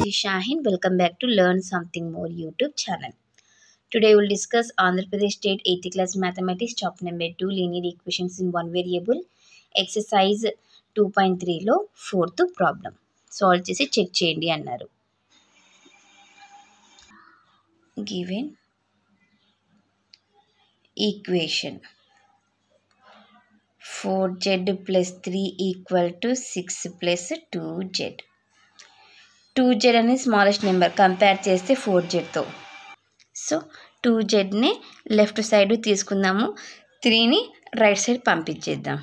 is Shahin. Welcome back to Learn Something More YouTube channel. Today we will discuss Andhra Pradesh State 8th class mathematics chapter number 2 linear equations in one variable exercise 2.3 లో fourth problem solve చేసి check చేయండి అన్నారు. Given equation 4z plus 3 equal to 6 plus 2z. 2z అనే smallest number compare చేస్తే 4zతో. So 2zని left side తీసుకుందాము, 3ని రైట్ సైడ్ పంపించేద్దాం.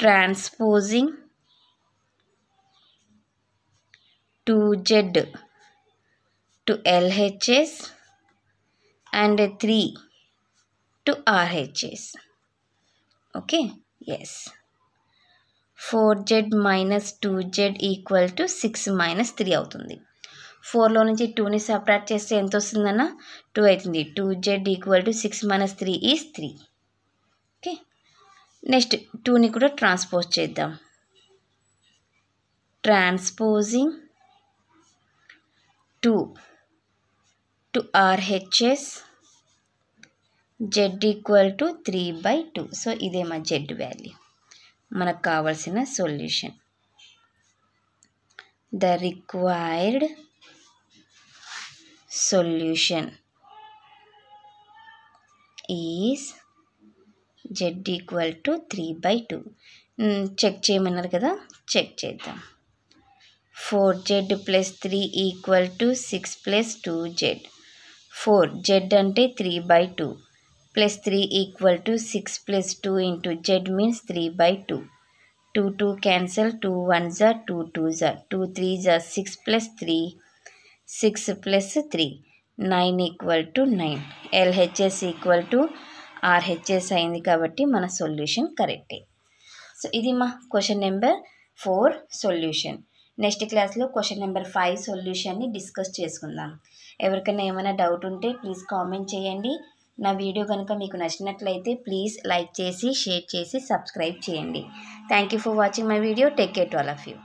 Transposing 2z to LHS and 3 to RHS. Okay, yes. 4z minus 2z equal to 6 minus 3 అవుతుంది. 4లో నుంచి 2ని సపరేట్ చేస్తే ఎంత వస్తుందన్న 2 అవుతుంది. 2z equal to 6 minus 3 is 3. Okay, next 2ని కూడా ట్రాన్స్పోజ్ చేద్దాం. Transposing 2 to RHS z equal to 3/2. So ఇదే మా z వాల్యూ, మనకు కావాల్సిన solution. The required solution is z equal to 3/2. Check చేయమన్నారు కదా, చెక్ చేద్దాం. 4z plus 3 equal to 6 plus 2z. 4z అంటే 3/2 plus 3 equal to 6 plus 2 into z means 3/2. 2 2 cancel, 2 1s are 2 2s are 2 3s are 6 plus 3 6 plus 3 9 equal to 9. LHS equal to RHS అయింది కాబట్టి మన solution కరెక్టే. So ఇది మా question number 4 solution. Next క్లాస్లో question number 5 సొల్యూషన్ని discuss చేసుకుందాం. ఎవరికైనా ఏమైనా డౌట్ ఉంటే ప్లీజ్ కామెంట్ చేయండి. నా వీడియో కనుక మీకు నచ్చినట్లయితే ప్లీజ్ లైక్ చేసి షేర్ చేసి సబ్స్క్రైబ్ చేయండి. Thank you for watching my video. Take care to all of you.